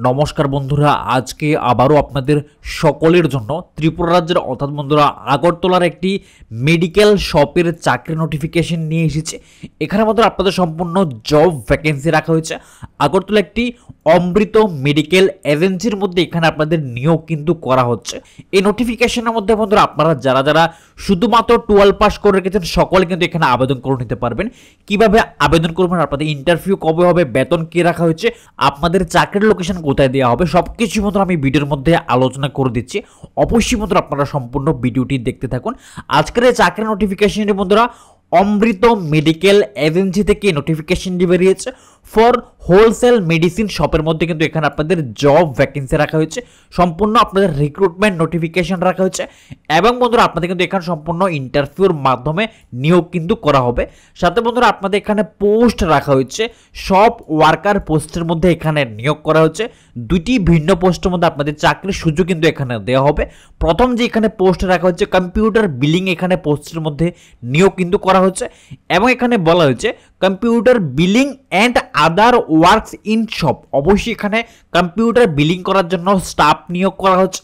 নমস্কার বন্ধুরা, আজকে আবারও আপনাদের সকলের জন্য ত্রিপুরা রাজ্যের অর্থাৎ বন্ধুরা আগরতলার একটি মেডিকেল শপের চাকরি নোটিফিকেশন নিয়ে এসেছে। এখানে বন্ধুরা আপনাদের সম্পূর্ণ জব ভ্যাকেন্সি রাখা হয়েছে। আগরতলা একটি অমৃত মেডিকেল এজেন্সির মধ্যে এখানে আপনাদের নিয়োগ কিন্তু করা হচ্ছে। এই নোটিফিকেশনের মধ্যে বন্ধুরা আপনারা যারা যারা শুধুমাত্র 12 পাস করে রেখেছেন সকলে কিন্তু এখানে আবেদন করে নিতে পারবেন। কিভাবে আবেদন করবেন, আপনাদের ইন্টারভিউ কবে হবে, বেতন কি রাখা হয়েছে, আপনাদের চাকরির লোকেশন কোথায় দেওয়া হবে, সবকিছু বন্ধুরা আমি ভিডিওর মধ্যে আলোচনা করে দিচ্ছি। অবশ্যই বন্ধুরা আপনারা সম্পূর্ণ ভিডিওটি দেখতে থাকুন। আজকের এই চাকরির নোটিফিকেশনটি বন্ধুরা অমৃত মেডিকেল এজেন্সি থেকে নোটিফিকেশনটি বেরিয়েছে ফর হোলসেল মেডিসিন শপের মধ্যে কিন্তু এখানে আপনাদের জব ভ্যাকেন্সি রাখা হয়েছে। সম্পূর্ণ আপনাদের রিক্রুটমেন্ট নোটিফিকেশন রাখা হয়েছে এবং বন্ধুরা আপনাদের কিন্তু এখানে সম্পূর্ণ ইন্টারভিউর মাধ্যমে নিয়োগ কিন্তু করা হবে। সাথে বন্ধুরা আপনাদের এখানে পোস্ট রাখা হয়েছে, সব ওয়ার্কার পোস্টের মধ্যে এখানে নিয়োগ করা হচ্ছে। দুটি ভিন্ন পোস্টের মধ্যে আপনাদের চাকরির সুযোগ কিন্তু এখানে দেওয়া হবে। প্রথম যে এখানে পোস্ট রাখা হচ্ছে কম্পিউটার বিলিং, এখানে পোস্টের মধ্যে নিয়োগ কিন্তু করা হচ্ছে এবং এখানে বলা হয়েছে computer billing and other works in shop. অবশ্যই এখানে কম্পিউটার বিলিং করার জন্য স্টাফ নিয়োগ করা হচ্ছে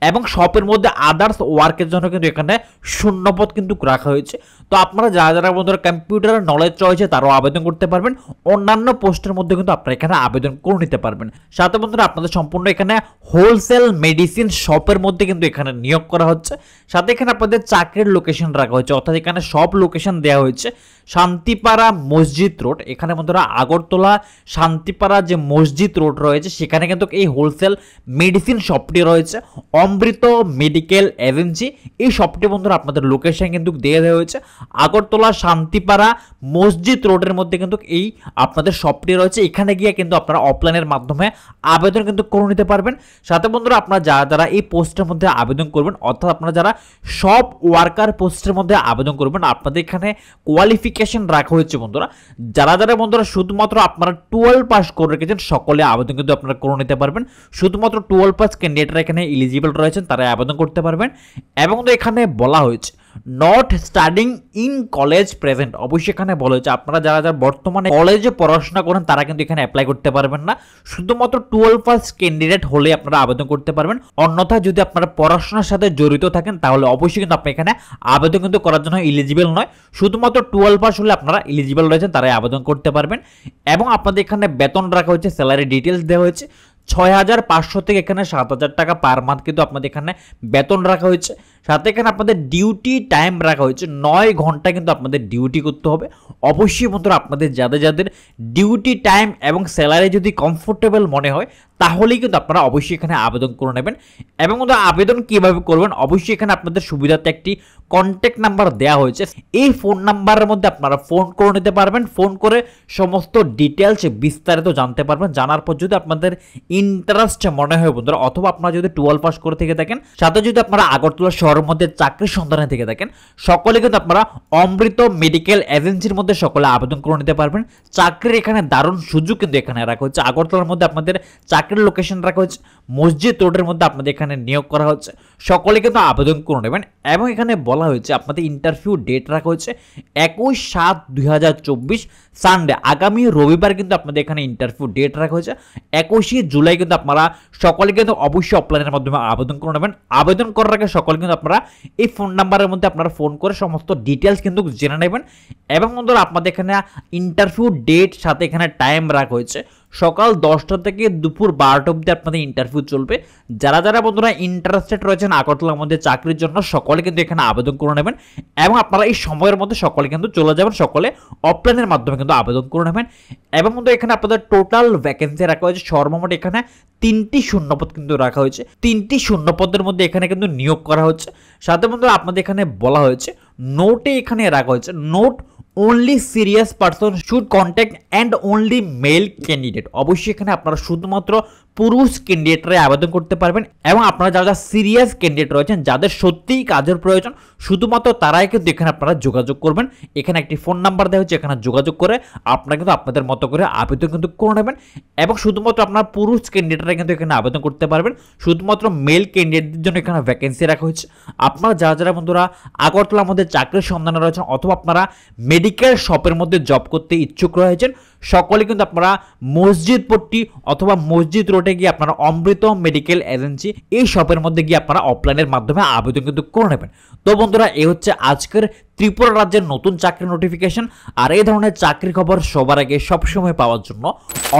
এবং শপের মধ্যে আদার্স ওয়ার্কের জন্য কিন্তু এখানে শূন্যপদ কিন্তু রাখা হয়েছে। তো আপনারা যারা যারা বন্ধুরা কম্পিউটারের নলেজ রয়েছে তারাও আবেদন করতে পারবেন। অন্যান্য পোস্টের মধ্যে কিন্তু আপনারা এখানে আবেদন করে নিতে পারবেন। সাথে বন্ধুরা আপনাদের সম্পূর্ণ এখানে হোলসেল মেডিসিন শপের মধ্যে কিন্তু এখানে নিয়োগ করা হচ্ছে। সাথে এখানে আপনাদের চাকরির লোকেশন রাখা হয়েছে, অর্থাৎ এখানে সব লোকেশন দেওয়া হয়েছে। শান্তিপাড়া মসজিদ রোড, এখানে বন্ধুরা আগরতলা শান্তিপাড়া যে মসজিদ রোড রয়েছে সেখানে কিন্তু এই হোলসেল মেডিসিন শপটি রয়েছে, অমৃত মেডিকেল এজেন্সি। এই শপটি বন্ধুরা আপনাদের লোকেশন কিন্তু দিয়ে দেওয়া হয়েছে আগরতলা শান্তিপাড়া মসজিদ রোডের মধ্যে কিন্তু এই আপনাদের শপটি রয়েছে। এখানে গিয়ে কিন্তু আপনারা অফলাইনের মাধ্যমে আবেদন কিন্তু করে নিতে পারবেন। সাথে বন্ধুরা আপনারা যারা যারা এই পোস্টের মধ্যে আবেদন করবেন, অর্থাৎ আপনারা যারা সব ওয়ার্কার পোস্টের মধ্যে আবেদন করবেন, আপনাদের এখানে কোয়ালিফিকেশন রাখা হয়েছে বন্ধুরা। যারা যারা বন্ধুরা শুধুমাত্র আপনারা 12 পাস করে রেখেছেন সকলে আবেদন কিন্তু আপনারা করে নিতে পারবেন। শুধুমাত্র 12 পাস ক্যান্ডিডেটরা এখানে এলিজিবল রয়েছেন, তারা আবেদন করতে পারবেন। এবং এখানে বলা হয়েছে not studying in college present. অবশ্যই এখানে বলা হয়েছে আপনারা যারা যারা বর্তমানে কলেজে পড়াশোনা করেন তারা কিন্তু এখানে অ্যাপ্লাই করতে পারবেন না। শুধুমাত্র 12 পাস ক্যান্ডিডেট হলে আপনারা আবেদন করতে পারবেন। অন্যথায় যদি আপনারা পড়াশোনার সাথে জড়িত থাকেন তাহলে অবশ্যই কিন্তু আপনি এখানে আবেদন কিন্তু করার জন্য এলিজিবল নয়। শুধুমাত্র 12 পাস হলে আপনারা এলিজিবল রয়েছেন, তারাই আবেদন করতে পারবেন। এবং আপনাদের এখানে বেতন রাখা হয়েছে, স্যালারি ডিটেলস দেওয়া হয়েছে। 6500 থেকে এখানে 7000 টাকা পার মান্থ কিন্তু আপনাদের এখানে বেতন রাখা হয়েছে। সাথে এখানে আপনাদের ডিউটি টাইম রাখা হয়েছে, 9 ঘন্টা কিন্তু আপনাদের ডিউটি করতে হবে। অবশ্যই বন্ধুরা আপনাদের যাদের যাদের ডিউটি টাইম এবং স্যালারি যদি কমফোর্টেবল মনে হয় তাহলেই কিন্তু আপনারা অবশ্যই এখানে আবেদন করে নেবেন। এবং বন্ধুরা আবেদন কিভাবে করবেন, অবশ্যই এখানে আপনাদের সুবিধাতে একটি কন্ট্যাক্ট নাম্বার দেওয়া হয়েছে। এই ফোন নাম্বারের মধ্যে আপনারা ফোন করে নিতে পারবেন। ফোন করে সমস্ত ডিটেলস বিস্তারিত জানতে পারবেন। জানার পর যদি আপনাদের ইন্টারেস্ট মনে হয় বন্ধুরা, অথবা আপনারা যদি 12 পাস করে থেকে থাকেন, সাথে যদি আপনারা আগরতলা শহরের মধ্যে চাকরির সন্ধানে থেকে থাকেন, সকলে কিন্তু আপনারা অমৃত মেডিকেল এজেন্সির মধ্যে সকলে আবেদন করে নিতে পারবেন। চাকরির এখানে দারুণ সুযোগ কিন্তু এখানে রাখা হচ্ছে। আগরতলার মধ্যে আপনাদের চাকরির লোকেশন রাখা হচ্ছে, মসজিদ রোডের মধ্যে আপনাদের এখানে নিয়োগ করা হচ্ছে। সকলে কিন্তু আবেদন করে নেবেন। এবং এখানে বলা হয়েছে আপনাদের ইন্টারভিউ ডেট রাখা হচ্ছে 21/7/2024 সানডে, আগামী রবিবার কিন্তু আপনাদের এখানে ইন্টারভিউ ডেট রাখা হয়েছে। 21 জুলাই কিন্তু আপনারা সকলে কিন্তু অবশ্যই অফলাইনের মাধ্যমে আবেদন করে নেবেন। আবেদন করার আগে সকলে কিন্তু আপনারা এই ফোন নাম্বারের মধ্যে আপনারা ফোন করে সমস্ত ডিটেলস কিন্তু জেনে নেবেন। এবং বন্ধুরা আপনাদের এখানে ইন্টারভিউ ডেট সাথে এখানে টাইম রাখা হয়েছে সকাল 10টা থেকে দুপুর 12টা অবধি আপনাদের ইন্টারভিউ চলবে। যারা যারা বন্ধুরা ইন্টারেস্টেড রয়েছেন আগরতলার মধ্যে চাকরির জন্য সকলে কিন্তু এখানে আবেদন করে নেবেন। এবং আপনারা এই সময়ের মধ্যে সকলে কিন্তু চলে যাবেন, সকলে অফলাইনের মাধ্যমে কিন্তু আবেদন করে নেবেন। এবং বন্ধু এখানে আপনাদের টোটাল ভ্যাকেন্সি রাখা হয়েছে সর্বমোট এখানে 3টি শূন্যপদ কিন্তু রাখা হয়েছে। 3টি শূন্যপদের মধ্যে এখানে কিন্তু নিয়োগ করা হচ্ছে। সাথে বন্ধুরা আপনাদের এখানে বলা হয়েছে নোটে এখানে রাখা হয়েছে note only serious person should contact and only male candidate। অবশ্যই এখানে আপনারা শুধুমাত্র পুরুষ ক্যান্ডিডেটরা আবেদন করতে পারবেন। এবং আপনারা যারা সিরিয়াস ক্যান্ডিডেট রয়েছেন, যাদের সত্যিই কাজের প্রয়োজন, শুধুমাত্র তারাই কিন্তু এখানে আপনারা যোগাযোগ করবেন। এখানে একটি ফোন নাম্বার দেওয়া হচ্ছে, এখানে যোগাযোগ করে আপনারা কিন্তু আপনাদের মতো করে আবেদন কিন্তু করে নেবেন। এবং শুধুমাত্র আপনার পুরুষ ক্যান্ডিডেটরা কিন্তু এখানে আবেদন করতে পারবেন। শুধুমাত্র মেল ক্যান্ডিডেটদের জন্য এখানে ভ্যাকেন্সি রাখা হয়েছে। আপনারা যারা যারা বন্ধুরা আগরতলার মধ্যে চাকরির সন্ধানে রয়েছেন, অথবা আপনারা মেডিকেল শপের মধ্যে জব করতে ইচ্ছুক রয়েছেন সকলে কিন্তু আপনারা মসজিদ পট্টি অথবা মসজিদ রোডে গিয়ে আপনারা অমৃত মেডিকেল এজেন্সি এই শপের মধ্যে গিয়ে আপনারা অফলাইনের মাধ্যমে আবেদন কিন্তু করে নেবেন। তো বন্ধুরা, এই হচ্ছে আজকের ত্রিপুরা রাজ্যের নতুন চাকরি নোটিফিকেশন। আর এই ধরনের চাকরির খবর সবার আগে সবসময় পাওয়ার জন্য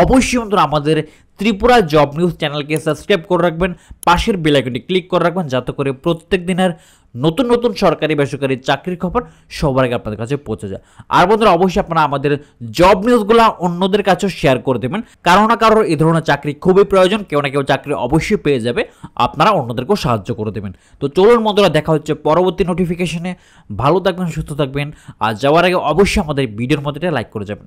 অবশ্যই বন্ধুরা আমাদের ত্রিপুরা জব নিউজ চ্যানেলকে সাবস্ক্রাইব করে রাখবেন, পাশের বেল আইকনটি ক্লিক করে রাখবেন, যাতে করে প্রত্যেক দিনের নতুন নতুন সরকারি বেসরকারি চাকরির খবর সবার আগে আপনাদের কাছে পৌঁছে যায়। আর বন্ধুরা, অবশ্যই আপনারা আমাদের জব নিউজগুলো অন্যদের কাছেও শেয়ার করে দেবেন, কারো না কারোর এই ধরনের চাকরি খুবই প্রয়োজন, কেউ না কেউ চাকরি অবশ্যই পেয়ে যাবে, আপনারা অন্যদেরকেও সাহায্য করে দেবেন। তো চলুন বন্ধুরা, দেখা হচ্ছে পরবর্তী নোটিফিকেশনে। ভালো থাকবেন, সুস্থ থাকবেন, আর যাওয়ার আগে অবশ্যই আমাদের ভিডিওর মধ্যে লাইক করে যাবেন।